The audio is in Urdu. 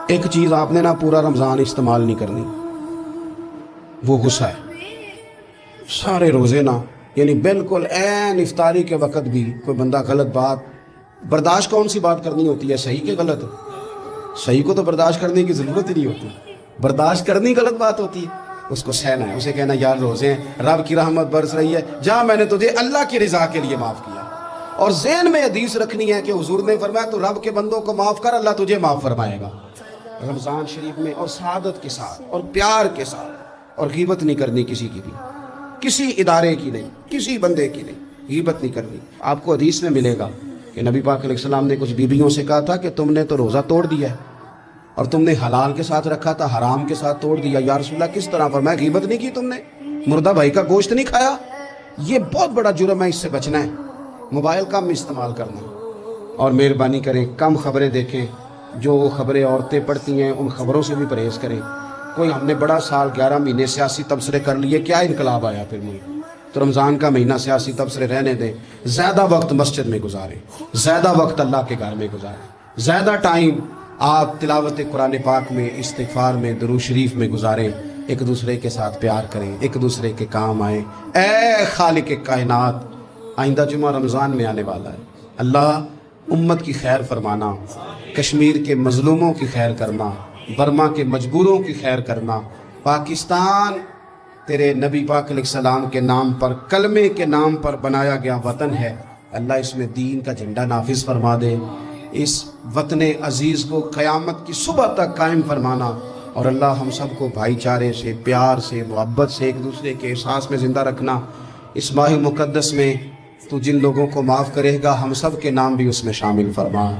ایک چیز آپ نے نا پورا رمضان استعمال نہیں کرنی، وہ غصہ ہے۔ سارے روزے نا یعنی بالکل عین افطاری کے وقت بھی کوئی بندہ غلط بات برداشت، کون سی بات کرنی ہوتی ہے، صحیح کہ غلط؟ صحیح کو تو برداشت کرنے کی ضرورت ہی نہیں ہوتی، برداشت کرنی غلط بات ہوتی ہے، اس کو سہنا ہے، اسے کہنا یار روزے ہیں، رب کی رحمت برس رہی ہے، جہاں میں نے تجھے اللہ کی رضا کے لیے معاف کیا، اور ذہن میں حدیث رکھنی ہے کہ حضور نے فرمایا تو رب کے بندوں کو معاف کر، اللہ تجھے معاف فرمائے گا۔ رمضان شریف میں اور سعادت کے ساتھ اور پیار کے ساتھ، اور غیبت نہیں کرنی کسی کی بھی، کسی ادارے کی نہیں، کسی بندے کی نہیں، غیبت نہیں کرنی۔ آپ کو حدیث میں ملے گا کہ نبی پاک علیہ السلام نے کچھ بیویوں سے کہا تھا کہ تم نے تو روزہ توڑ دیا ہے، اور تم نے حلال کے ساتھ رکھا تھا، حرام کے ساتھ توڑ دیا۔ یا رسول اللہ کس طرح؟ فرمایا غیبت نہیں کی تم نے، مردہ بھائی کا گوشت نہیں کھایا، یہ بہت بڑا جرم ہے، اس سے بچنا ہے۔ موبائل کم استعمال کرنا، اور مہربانی کریں کم خبریں دیکھیں، جو خبریں عورتیں پڑھتی ہیں ان خبروں سے بھی پرہیز کریں۔ کوئی ہم نے بڑا سال 11 مہینے سیاسی تبصرے کر لیے، کیا انقلاب آیا پھر ملک؟ تو رمضان کا مہینہ سیاسی تبصرے رہنے دیں، زیادہ وقت مسجد میں گزاریں، زیادہ وقت اللہ کے گھر میں گزاریں، زیادہ ٹائم آپ تلاوت قرآن پاک میں، استغفار میں، درود شریف میں گزاریں، ایک دوسرے کے ساتھ پیار کریں، ایک دوسرے کے کام آئیں۔ اے خالق کائنات، آئندہ جمعہ رمضان میں آنے والا ہے، اللہ امت کی خیر فرمانا، کشمیر کے مظلوموں کی خیر کرنا، برما کے مجبوروں کی خیر کرنا، پاکستان تیرے نبی پاک علیہ السلام کے نام پر، کلمے کے نام پر بنایا گیا وطن ہے، اللہ اس میں دین کا جھنڈا نافذ فرما دے، اس وطن عزیز کو قیامت کی صبح تک قائم فرمانا، اور اللہ ہم سب کو بھائی چارے سے، پیار سے، محبت سے، ایک دوسرے کے احساس میں زندہ رکھنا۔ اس ماہ مقدس میں تو جن لوگوں کو معاف کرے گا ہم سب کے نام بھی اس میں شامل فرما۔